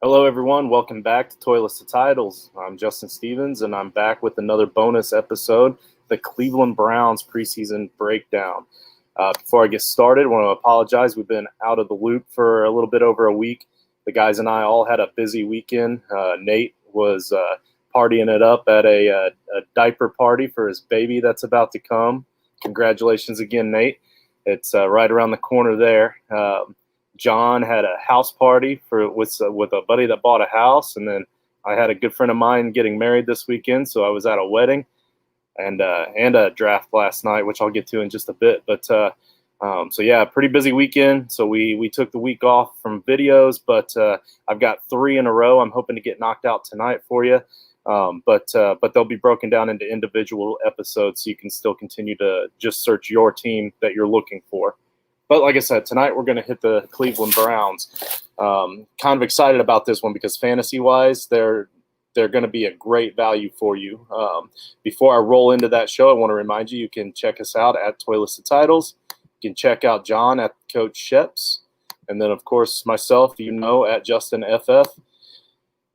Hello, everyone. Welcome back to Toilets to Titles. I'm Justin Stevens, and I'm back with another bonus episode, the Cleveland Browns preseason breakdown. Before I get started, I want to apologize. We've been out of the loop for a little bit over a week. The guys and I all had a busy weekend. Nate was partying it up at a diaper party for his baby that's about to come. Congratulations again, Nate. It's right around the corner there. John had a house party with a buddy that bought a house, and then I had a good friend of mine getting married this weekend, so I was at a wedding and a draft last night, which I'll get to in just a bit. But so yeah, pretty busy weekend. So we took the week off from videos, but I've got 3 in a row. I'm hoping to get knocked out tonight for you. But they'll be broken down into individual episodes, so you can still continue to just search your team that you're looking for. But like I said, tonight we're going to hit the Cleveland Browns. Kind of excited about this one because fantasy-wise, they're going to be a great value for you. Before I roll into that show, I want to remind you can check us out at Toilets to Titles. You can check out John at Coach Sheps. And then, of course, myself, at JustinFF_,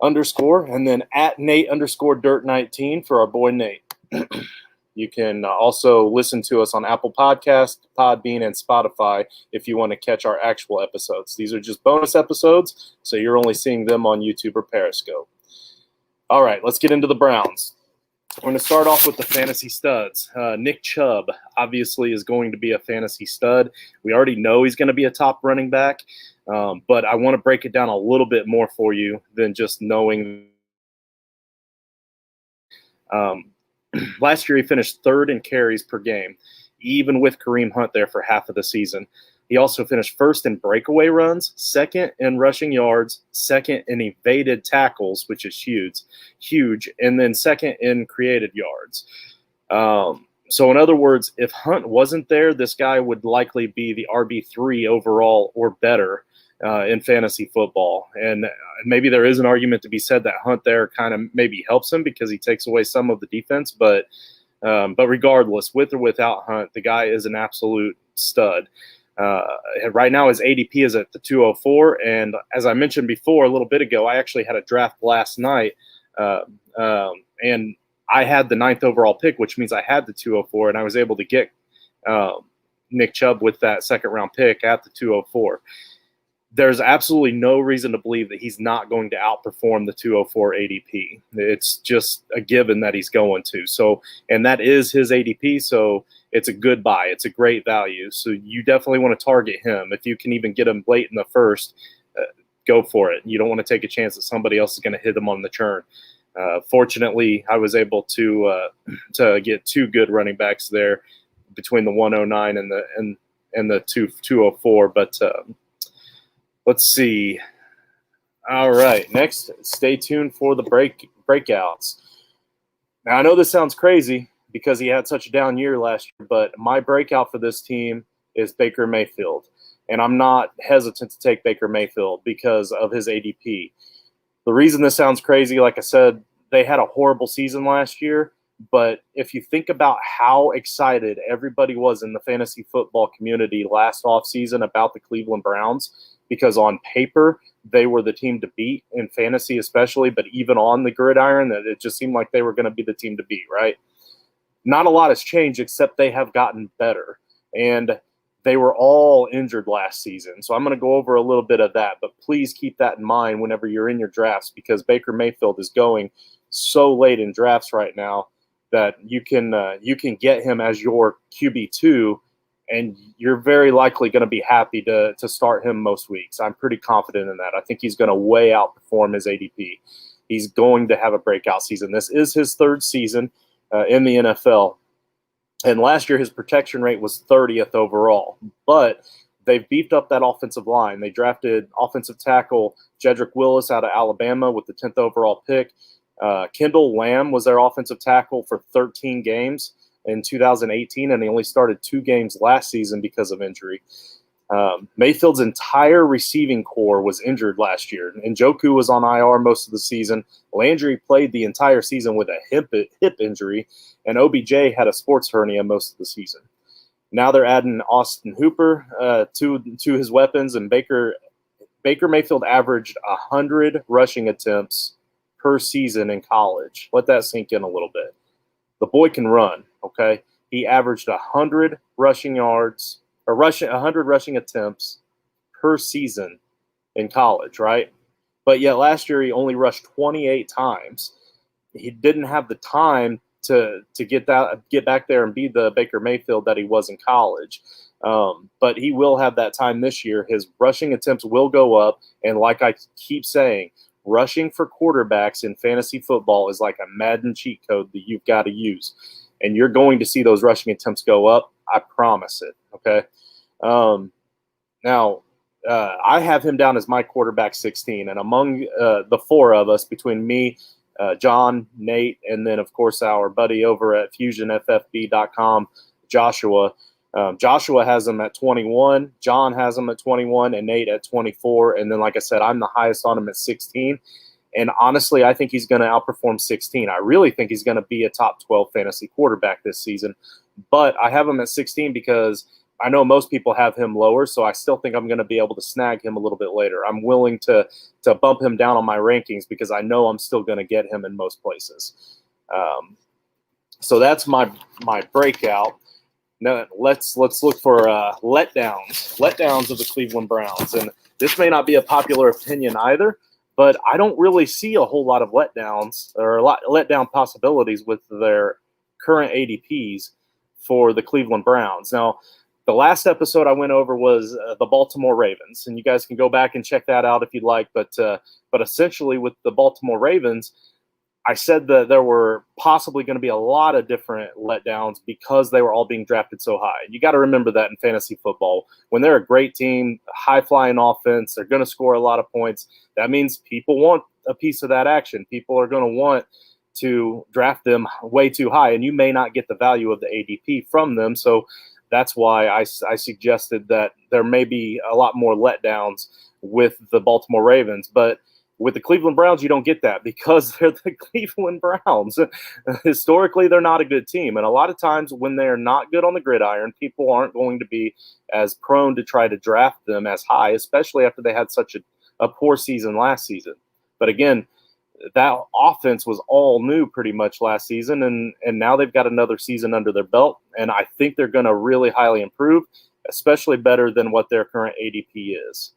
and then at Nate_Dirt19 for our boy Nate. You can also listen to us on Apple Podcasts, Podbean, and Spotify if you want to catch our actual episodes. These are just bonus episodes, so you're only seeing them on YouTube or Periscope. All right, let's get into the Browns. We're going to start off with the fantasy studs. Nick Chubb obviously is going to be a fantasy stud. We already know he's going to be a top running back, but I want to break it down a little bit more for you than just knowing. Last year, he finished 3rd in carries per game, even with Kareem Hunt there for half of the season. He also finished 1st in breakaway runs, 2nd in rushing yards, 2nd in evaded tackles, which is huge, and then 2nd in created yards. So in other words, if Hunt wasn't there, this guy would likely be the RB3 overall or better in fantasy football. And maybe there is an argument to be said that Hunt there kind of maybe helps him because he takes away some of the defense. But regardless, with or without Hunt, the guy is an absolute stud. Right now his ADP is at the 204. And as I mentioned before a little bit ago, I actually had a draft last night and I had the 9th overall pick, which means I had the 204, and I was able to get Nick Chubb with that 2nd round pick at the 204. There's absolutely no reason to believe that he's not going to outperform the 204 ADP. It's just a given that he's going to. So, and that is his ADP, so it's a good buy. It's a great value. So you definitely want to target him. If you can even get him late in the first, go for it. You don't want to take a chance that somebody else is going to hit him on the turn. Fortunately, I was able to get 2 good running backs there between the 109 and the 204, but let's see. All right, next, stay tuned for the breakouts. Now, I know this sounds crazy because he had such a down year last year, but my breakout for this team is Baker Mayfield. And I'm not hesitant to take Baker Mayfield because of his ADP. The reason this sounds crazy, like I said, they had a horrible season last year. But if you think about how excited everybody was in the fantasy football community last offseason about the Cleveland Browns, because on paper, they were the team to beat in fantasy especially, but even on the gridiron, that it just seemed like they were going to be the team to beat, right? Not a lot has changed except they have gotten better. And they were all injured last season. So I'm going to go over a little bit of that, but please keep that in mind whenever you're in your drafts because Baker Mayfield is going so late in drafts right now that you can get him as your QB2, and you're very likely going to be happy to start him most weeks. I'm pretty confident in that. I think he's going to way outperform his ADP. He's going to have a breakout season. This is his 3rd season in the NFL. And last year his protection rate was 30th overall. But they've beefed up that offensive line. They drafted offensive tackle Jedrick Willis out of Alabama with the 10th overall pick. Kendall Lamb was their offensive tackle for 13 games in 2018, and he only started 2 games last season because of injury. Mayfield's entire receiving core was injured last year. Njoku was on IR most of the season. Landry played the entire season with a hip injury, and OBJ had a sports hernia most of the season. Now they're adding Austin Hooper to his weapons, and Baker Baker Mayfield averaged 100 rushing attempts per season in college. Let that sink in a little bit. The boy can run, okay? He averaged 100 rushing yards or 100 rushing attempts per season in college, right? But yet last year he only rushed 28 times. He didn't have the time to get back there and be the Baker Mayfield that he was in college. But he will have that time this year. His rushing attempts will go up, and like I keep saying, rushing for quarterbacks in fantasy football is like a Madden cheat code that you've got to use, and you're going to see those rushing attempts go up. I promise it. Okay. Now, I have him down as my quarterback 16, and among the four of us, between me, John, Nate, and then, of course, our buddy over at FusionFFB.com, Joshua. Joshua has him at 21, John has him at 21, and Nate at 24. And then, like I said, I'm the highest on him at 16. And honestly, I think he's going to outperform 16. I really think he's going to be a top 12 fantasy quarterback this season. But I have him at 16 because I know most people have him lower, so I still think I'm going to be able to snag him a little bit later. I'm willing to bump him down on my rankings because I know I'm still going to get him in most places. So that's my breakout. Now let's look for letdowns of the Cleveland Browns. And this may not be a popular opinion either, but I don't really see a whole lot of letdowns or letdown possibilities with their current ADPs for the Cleveland Browns. Now, the last episode I went over was the Baltimore Ravens, and you guys can go back and check that out if you'd like. But essentially with the Baltimore Ravens, I said that there were possibly going to be a lot of different letdowns because they were all being drafted so high. You got to remember that in fantasy football. When they're a great team, high-flying offense, they're going to score a lot of points. That means people want a piece of that action. People are going to want to draft them way too high, and you may not get the value of the ADP from them. So that's why I suggested that there may be a lot more letdowns with the Baltimore Ravens. But with the Cleveland Browns, you don't get that because they're the Cleveland Browns. Historically, they're not a good team. And a lot of times when they're not good on the gridiron, people aren't going to be as prone to try to draft them as high, especially after they had such a poor season last season. But again, that offense was all new pretty much last season, and now they've got another season under their belt, and I think they're going to really highly improve, especially better than what their current ADP is.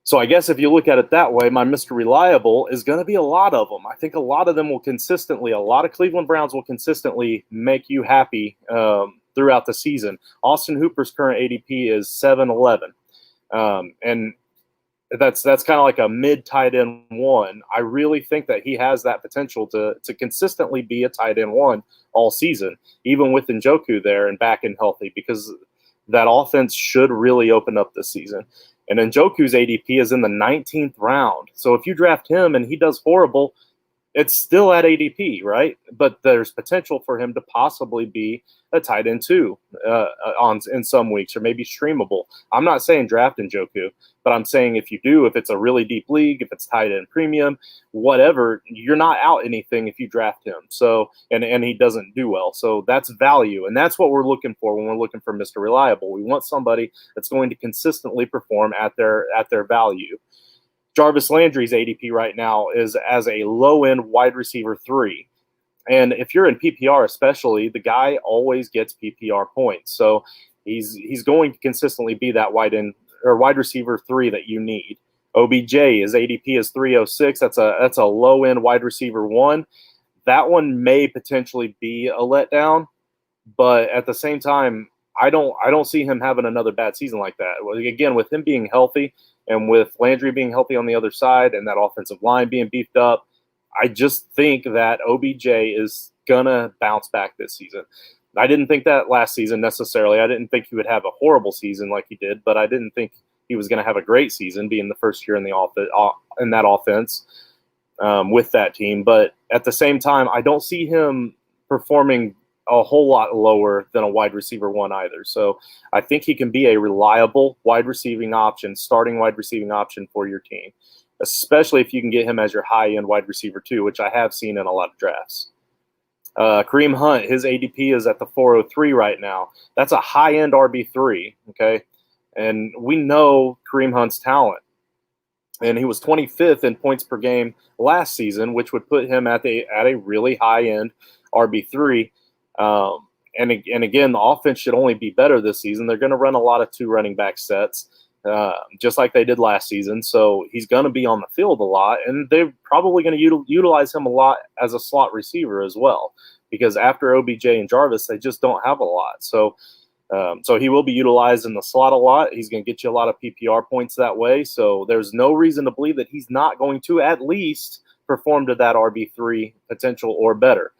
So I guess if you look at it that way, my Mr. Reliable is going to be a lot of them. I think a lot of them will a lot of Cleveland Browns will consistently make you happy throughout the season. Austin Hooper's current ADP is 7-11, and that's kind of like a mid tight end one. I really think that he has that potential to consistently be a tight end one all season, even with Njoku there and back and healthy, because that offense should really open up this season. And Njoku's ADP is in the 19th round. So if you draft him and he does horrible, it's still at ADP, right? But there's potential for him to possibly be a tight end too in some weeks, or maybe streamable. I'm not saying draft Njoku, but I'm saying if you do, if it's a really deep league, if it's tight end premium, whatever, you're not out anything if you draft him. So and he doesn't do well. So that's value, and that's what we're looking for when we're looking for Mr. Reliable. We want somebody that's going to consistently perform at their value. Jarvis Landry's ADP right now is as a low-end wide receiver 3. And if you're in PPR especially, the guy always gets PPR points. So he's going to consistently be that wide receiver 3 that you need. OBJ, his ADP is 306. That's a low-end wide receiver 1. That one may potentially be a letdown, but at the same time, I don't see him having another bad season like that. Again, with him being healthy and with Landry being healthy on the other side and that offensive line being beefed up, I just think that OBJ is going to bounce back this season. I didn't think that last season necessarily. I didn't think he would have a horrible season like he did, but I didn't think he was going to have a great season being the first year in that offense with that team. But at the same time, I don't see him performing a whole lot lower than a wide receiver 1 either. So I think he can be a reliable wide receiving option, starting wide receiving option for your team, especially if you can get him as your high-end wide receiver 2, which I have seen in a lot of drafts. Kareem Hunt, his ADP is at the 403 right now. That's a high-end RB3, okay? And we know Kareem Hunt's talent. and he was 25th in points per game last season, which would put him at a really high end RB3. And again, the offense should only be better this season. They're going to run a lot of 2 running back sets, just like they did last season. So he's going to be on the field a lot, and they're probably going to utilize him a lot as a slot receiver as well, because after OBJ and Jarvis, they just don't have a lot. So he will be utilized in the slot a lot. He's going to get you a lot of PPR points that way. So there's no reason to believe that he's not going to at least perform to that RB3 potential or better.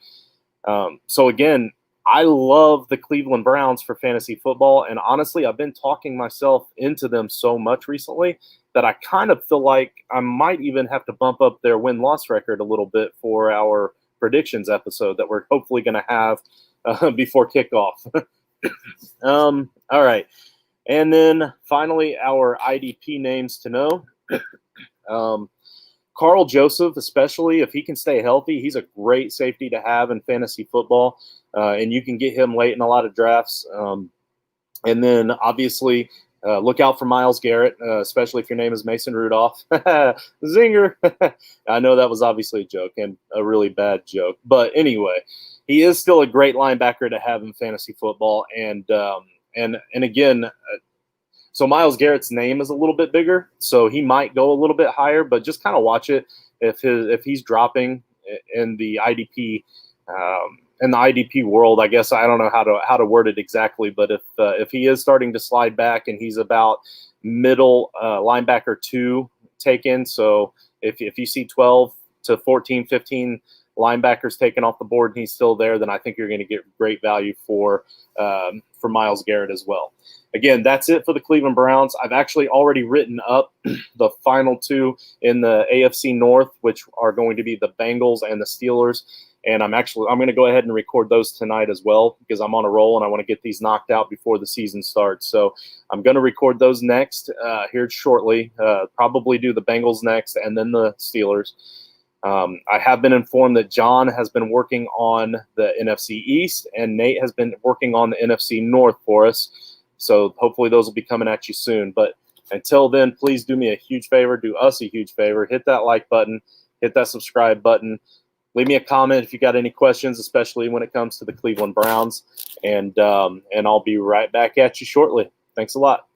So again, I love the Cleveland Browns for fantasy football. And honestly, I've been talking myself into them so much recently that I kind of feel like I might even have to bump up their win-loss record a little bit for our predictions episode that we're hopefully going to have before kickoff. All right. And then finally, our IDP names to know. Carl Joseph, especially if he can stay healthy, he's a great safety to have in fantasy football, and you can get him late in a lot of drafts. And then obviously look out for Myles Garrett, especially if your name is Mason Rudolph. Zinger. I know that was obviously a joke and a really bad joke, but anyway, he is still a great linebacker to have in fantasy football. And again, so Myles Garrett's name is a little bit bigger, so he might go a little bit higher, but just kind of watch it if he's dropping in the IDP world. I guess I don't know how to word it exactly, but if he is starting to slide back and he's about middle linebacker 2 taken, so if you see 12 to 14, 15 linebackers taken off the board and he's still there, then I think you're going to get great value for Myles Garrett as well. Again, that's it for the Cleveland Browns. I've actually already written up the final 2 in the AFC North, which are going to be the Bengals and the Steelers. And I'm going to go ahead and record those tonight as well because I'm on a roll and I want to get these knocked out before the season starts. So I'm going to record those next here shortly. Probably do the Bengals next and then the Steelers. I have been informed that John has been working on the NFC East and Nate has been working on the NFC North for us. So hopefully those will be coming at you soon. But until then, please do me a huge favor, do us a huge favor. Hit that like button, hit that subscribe button. Leave me a comment if you got any questions, especially when it comes to the Cleveland Browns. And I'll be right back at you shortly. Thanks a lot.